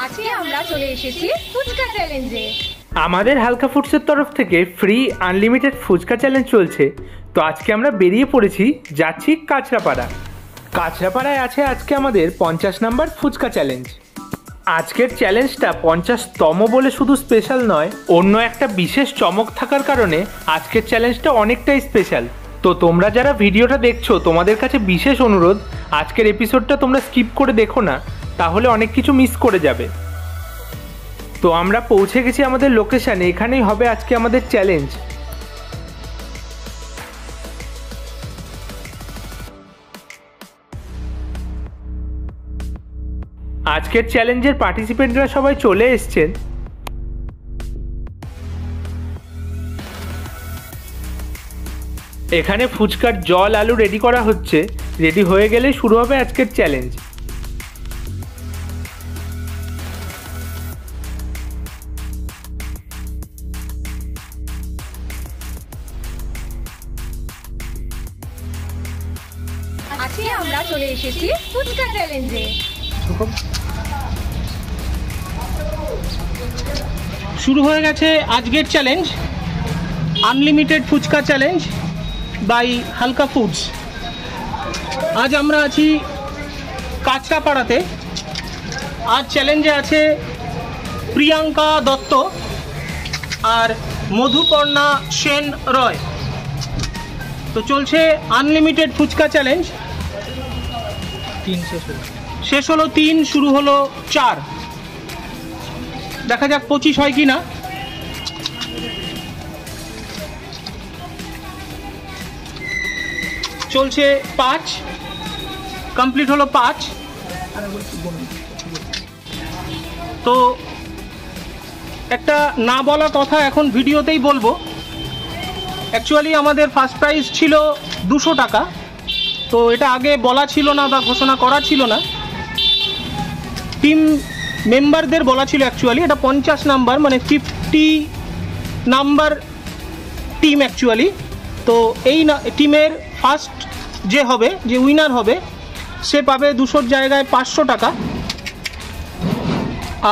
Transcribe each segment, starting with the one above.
আজকে আমরা চলে এসেছি ফুচকা চ্যালেঞ্জে। আমাদের হালকা ফুডসের তরফ থেকে ফ্রি আনলিমিটেড ফুচকা চ্যালেঞ্জ চলছে। তো আজকে আমরা বেরিয়ে পড়েছি, যাচ্ছি কাঁচরাপাড়া। কাঁচরাপাড়ায় আছে আজকে আমাদের 50 নাম্বার ফুচকা চ্যালেঞ্জ। আজকের চ্যালেঞ্জটা 50তম বলে শুধু স্পেশাল নয়, অন্য একটা বিশেষ চমক থাকার কারণে আজকের চ্যালেঞ্জটা অনেকটাই স্পেশাল। তো তোমরা যারা ভিডিওটা দেখছো, তোমাদের কাছে বিশেষ অনুরোধ, আজকের এপিসোডটা তোমরা স্কিপ করে দেখো না, তাহলে অনেক কিছু মিস করে যাবে। তো আমরা পৌঁছে গেছি আমাদের লোকেশানে, এখানেই হবে আজকে আমাদের চ্যালেঞ্জ। আজকের চ্যালেঞ্জের পার্টিসিপেন্টরা সবাই চলে এসছেন। এখানে ফুচকার জল আলু রেডি করা হচ্ছে, রেডি হয়ে গেলে শুরু হবে আজকের চ্যালেঞ্জ। আজকে আমরা চলে এসেছি ফুচকা চ্যালেঞ্জে। শুরু হয়ে গেছে আজকের challenge, unlimited phuchka challenge by Halka Foods. আজ আমরা আছি কাঁচরাপাড়াতে। আজ চ্যালেঞ্জে আছে প্রিয়াঙ্কা দত্ত আর মধুপর্ণা সেন রয়। তো চলছে আনলিমিটেড ফুচকা চ্যালেঞ্জ। শেষ হলো 3, শুরু হলো 4। দেখা যাক 25 হয় কি না। চলছে 5, কমপ্লিট হলো 5। তো একটা না বলা কথা এখন ভিডিওতেই বলবো। অ্যাকচুয়ালি আমাদের ফার্স্ট প্রাইজ ছিল 200 টাকা। তো এটা আগে বলা ছিল না বা ঘোষণা করা ছিল না, টিম মেম্বারদের বলা ছিল। অ্যাকচুয়ালি এটা 50 নাম্বার, মানে 50 নাম্বার টিম অ্যাকচুয়ালি। তো এই টিমের ফার্স্ট যে হবে, যে উইনার হবে, সে পাবে 200 জায়গায় 500 টাকা।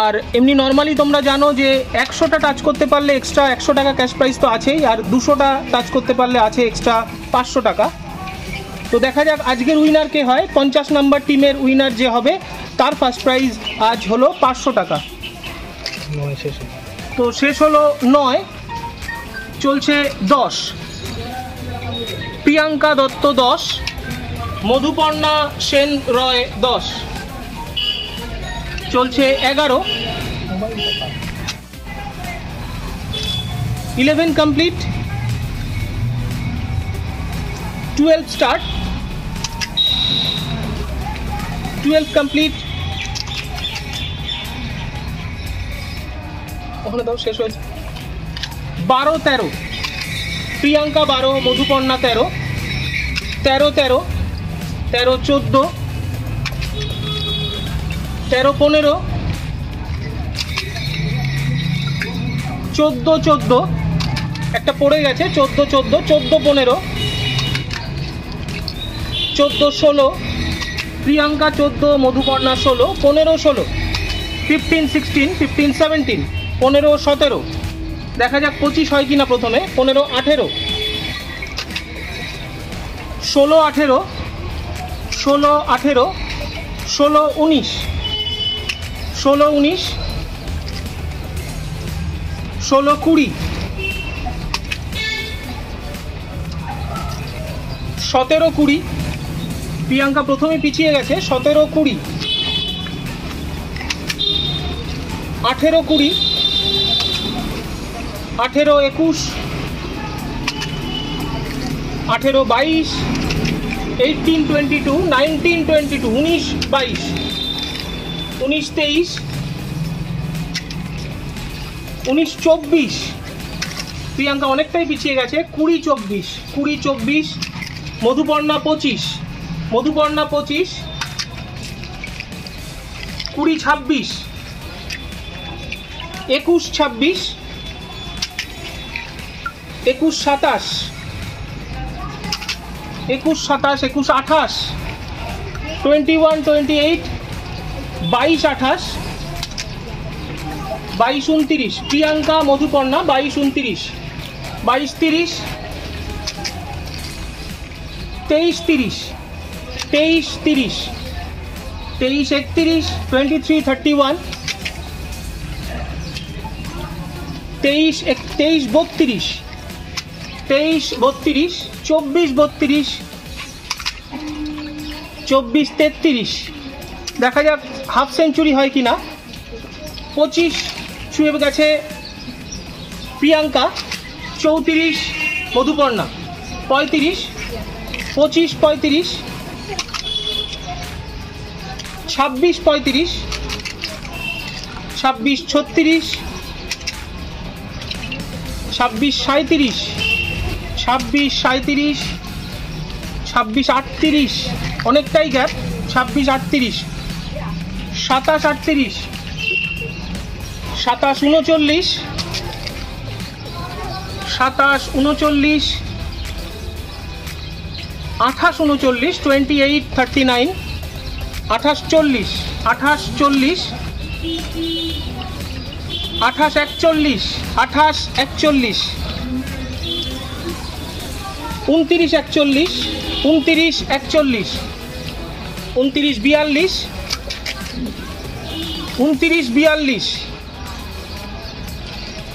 আর এমনি নর্মালি তোমরা জানো যে 100টা টাচ করতে পারলে এক্সট্রা 100 টাকা ক্যাশ প্রাইজ তো আছেই, আর 200টা টাচ করতে পারলে আছে এক্সট্রা 500 টাকা। তো দেখা যাক আজকের উইনার কে হয়। 50 নাম্বার টিমের উইনার যে হবে তার ফার্স্ট প্রাইজ আজ হলো 500 টাকা। তো শেষ হলো 9, চলছে 10। প্রিয়াঙ্কা দত্ত 10, মধুপর্ণা সেন রয় 10। চলছে 11, 11 কমপ্লিট, 12 স্টার্ট, 12 কমপ্লিট। ওখানে দাও, শেষ হয়েছে। 12, 13, প্রিয়াঙ্কা 12, মধুপর্ণা 13, 13, 13, 13, 14, 13, 15, 14, 14, একটা পড়ে গেছে, 14, 14, 14, 15, 14, 16, প্রিয়াঙ্কা 14, মধুপর্ণা 16, 15, 16, 15, 16, 15, 17, 15, 17। দেখা যাক 25 হয় কিনা প্রথমে। 15, 18, 16, 18, 16, 18, 16, 19, 16, 19, 16, 20, 17, 20। প্রিয়াঙ্কা প্রথমে পিছিয়ে গেছে। 17, 20, 18, 20, 18, 21, 18, 22, 18, 22, 19, 22, 19, 22, 19, 23, 19, 24। প্রিয়াঙ্কা অনেকটাই পিছিয়ে গেছে। 20, 24, 20, 24, মধুপর্ণা 25, মধুপর্ণা 25, 20, 26, 21, 26, 21, 27, 21, 27, 21, 28, 21, 28, 22, 28, 22-29, প্রিয়াঙ্কা মধুপর্ণা 22-29, 22-30, 23-30, 23-30, 23-31, 23-31, 23-32, 23-32, 24-32, 24-33, দেখা যাক হাফ সেঞ্চুরি হয় কি না। 25 ছুঁয়ে গেছে প্রিয়াঙ্কা, 34 মধুপর্ণা, 35, 25-35, 26-35, 26-36, 26-37, 26-37, 26-38, অনেকটাই গ্যাপ, 26-38, 27-38, 27-39, 27-39, 28-39, 28-39, 28-40, 28-40, 28-41, 28-41, 29-41, 29-41, 29-42, 29-42,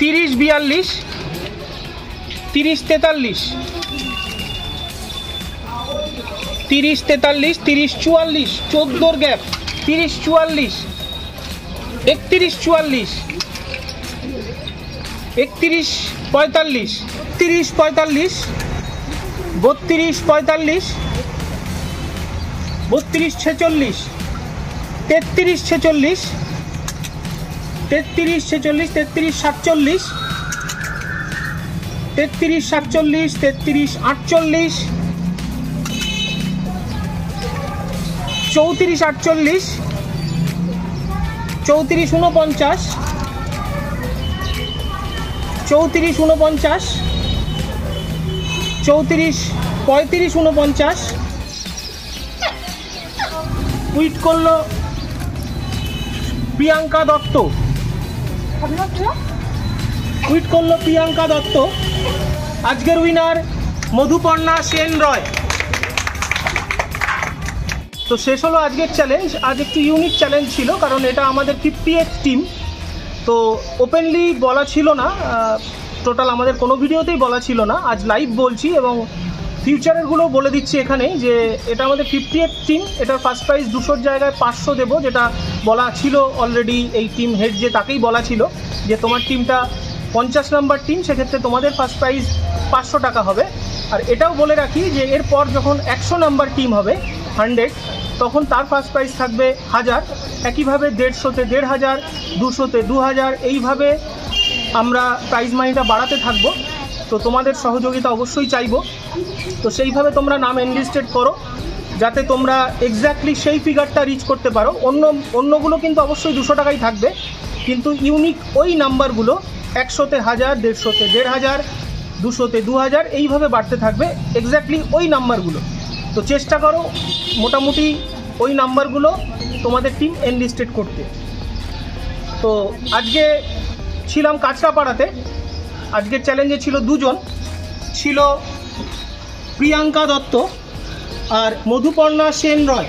30-42, 30-43, 30-43, 30-44, 14 গ্যাপ, 30-44, 31-44, 31-45, 30-45, 32-45, 32-46, 33-46, 33-46, 33-47, 33-47, 33-48, 34-48, 34-49, 34-49, 34-35-49, টুইট করলো প্রিয়াঙ্কা দত্ত, টুইট করলো প্রিয়াঙ্কা দত্ত, আজকের উইনার মধুপর্ণা সেন রয়। তো শেষ হলো আজকের চ্যালেঞ্জ। আজ একটু ইউনিক চ্যালেঞ্জ ছিল, কারণ এটা আমাদের 50th টিম, তো ওপেনলি বলা ছিল না, টোটাল আমাদের কোনো ভিডিওতেই বলা ছিল না। আজ লাইভ বলছি এবং ফিউচারেরগুলো বলে দিচ্ছি এখানে, যে এটা আমাদের 50th টিম, এটার ফার্স্ট প্রাইজ 200 জায়গায় 500 দেবো, যেটা বলা ছিল অলরেডি। এই টিম হেড যে তাকেই বলা ছিল যে তোমার টিমটা 50 নাম্বার টিম, সেক্ষেত্রে তোমাদের ফার্স্ট প্রাইজ 500 টাকা হবে। আর এটাও বলে রাখি যে এরপর যখন 100 নাম্বার টিম হবে 100, তখন তার ফার্স্ট প্রাইজ থাকবে 1000, একইভাবে 150-তে 1500, 200-তে 2000, এইভাবে আমরা প্রাইজ মানিটা বাড়াতে থাকবো। তো তোমাদের সহযোগিতা অবশ্যই চাইবো। তো সেইভাবে তোমরা নাম এনলিস্টেড করো, যাতে তোমরা এক্স্যাক্টলি সেই ফিগারটা রিচ করতে পারো। অন্যগুলো কিন্তু অবশ্যই 200 টাকাই থাকবে, কিন্তু ইউনিক ওই নাম্বারগুলো 100-তে 1000, 150-তে 1500, 200-তে 2000, এইভাবে বাড়তে থাকবে এক্স্যাক্টলি ওই নাম্বারগুলো। তো চেষ্টা করো মোটামুটি ওই নাম্বারগুলো তোমাদের টিম এনলিস্টেড করতে। তো আজকে ছিলাম কাঁচরাপাড়াতে। আজকের চ্যালেঞ্জে ছিল দুজন, ছিল প্রিয়াঙ্কা দত্ত আর মধুপর্ণা সেন রয়।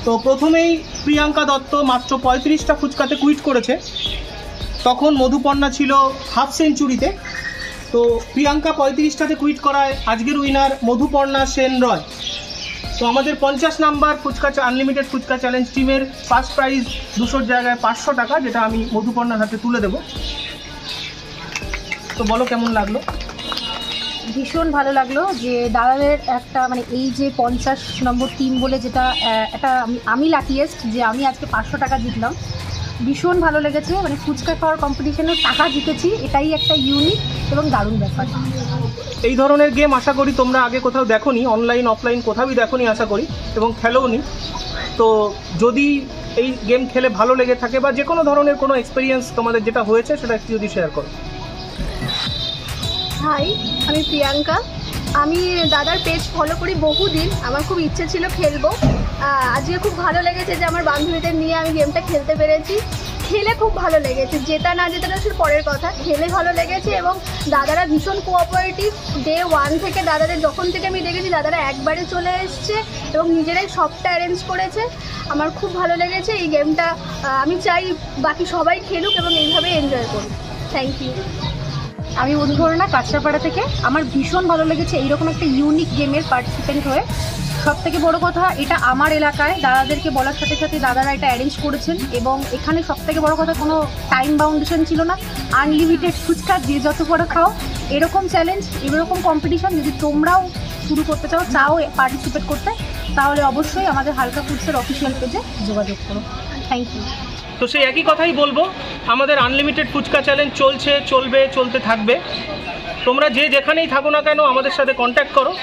তো প্রথমেই প্রিয়াঙ্কা দত্ত মাত্র 35টা ফুচকাতে কুইট করেছে, তখন মধুপর্ণা ছিল হাফ সেঞ্চুরিতে। তো প্রিয়াঙ্কা 35টাতে কুইট করায় আজকের উইনার মধুপর্ণা সেন রয়। তো আমাদের 50 number phuchka unlimited phuchka challenge টিমের ফার্স্ট প্রাইজ 200 জায়গায় 500 টাকা, যেটা আমি মধুপর্ণার হাতে তুলে দেব। তো বলো কেমন লাগলো? ভীষণ ভালো লাগলো যে দাদাদের একটা মানে এই যে 50 নম্বর টিম বলে যেটা একটা আমি লাকিয়েস্ট যে আমি আজকে 500 টাকা জিতলাম। ভীষণ ভালো লেগেছে, মানে ফুচকা খাওয়ার কম্পিটিশনে টাকা জিতেছি, এটাই একটা ইউনিক এবং দারুণ ব্যাপার। এই ধরনের গেম আশা করি তোমরা আগে কোথাও দেখোনি, অনলাইন অফলাইন কোথাওই দেখোনি আশা করি, এবং খেলোনি। তো যদি এই গেম খেলে ভালো লেগে থাকে বা যে কোনো ধরনের কোনো এক্সপিরিয়েন্স তোমাদের যেটা হয়েছে সেটা একটু যদি শেয়ার করো। হাই, আমি প্রিয়াঙ্কা। আমি দাদার পেজ ফলো করি বহুদিন, আমার খুব ইচ্ছে ছিল খেলবো। আজকে খুব ভালো লেগেছে যে আমার বান্ধবীদের নিয়ে আমি গেমটা খেলতে পেরেছি। খেলে খুব ভালো লেগেছে, জেতা না জেতাটা শুধু পরের কথা, খেলে ভালো লেগেছে এবং দাদারা ভীষণ কোঅপারেটিভ। ডে 1 থেকে দাদাদের যখন থেকে আমি দেখেছি দাদারা একবারে চলে এসছে এবং নিজেরাই সবটা অ্যারেঞ্জ করেছে। আমার খুব ভালো লেগেছে এই গেমটা। আমি চাই বাকি সবাই খেলুক এবং এইভাবে এনজয় করুক। Thank you. আমি মধুপর্ণা কাঁচরাপাড়া থেকে। আমার ভীষণ ভালো লেগেছে এইরকম একটা ইউনিক গেমের পার্টিসিপেন্ট হয়ে। সব থেকে বড় কথা, এটা আমার এলাকায় দাদাদেরকে বলার সাথে সাথে দাদারা এটা অ্যারেঞ্জ করেছেন এবং এখানে সব থেকে বড় কথা কোনো টাইম বাউন্ডেশন ছিল না। আনলিমিটেড ফুচকা, যে যত বড় খাও। এরকম চ্যালেঞ্জ, এরকম কম্পিটিশন যদি তোমরাও শুরু করতে চাও পার্টিসিপেট করতে, তাহলে অবশ্যই আমাদের হালকা ফুডসের অফিসিয়াল পেজে যোগাযোগ করো। Thank you. তো সেই একই কথাই বলবো, আমাদের আনলিমিটেড ফুচকা চ্যালেঞ্জ চলছে, চলবে, চলতে থাকবে। তোমরা যে যেখানেই থাকো না কেন আমাদের সাথে কন্ট্যাক্ট করো।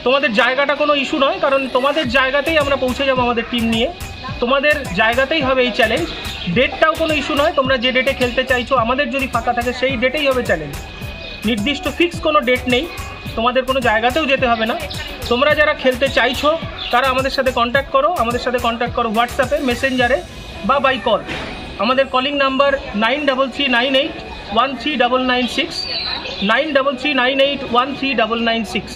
তোমাদের জায়গাটা কোনো ইস্যু নয়, কারণ তোমাদের জায়গাতেই আমরা পৌঁছে যাবো আমাদের টিম নিয়ে। তোমাদের জায়গাতেই হবে এই চ্যালেঞ্জ। ডেটটাও কোনো ইস্যু নয়, তোমরা যে ডেটে খেলতে চাইছো আমাদের যদি ফাঁকা থাকে সেই ডেটেই হবে চ্যালেঞ্জ। নির্দিষ্ট ফিক্স কোনো ডেট নেই, তোমাদের কোনো জায়গাতেও যেতে হবে না। তোমরা যারা খেলতে চাইছো তারা আমাদের সাথে কন্ট্যাক্ট করো। আমাদের সাথে কন্ট্যাক্ট করো হোয়াটসঅ্যাপে, মেসেঞ্জারে বা বাই কল। আমাদের কলিং নাম্বার 9339813996, 9339813996।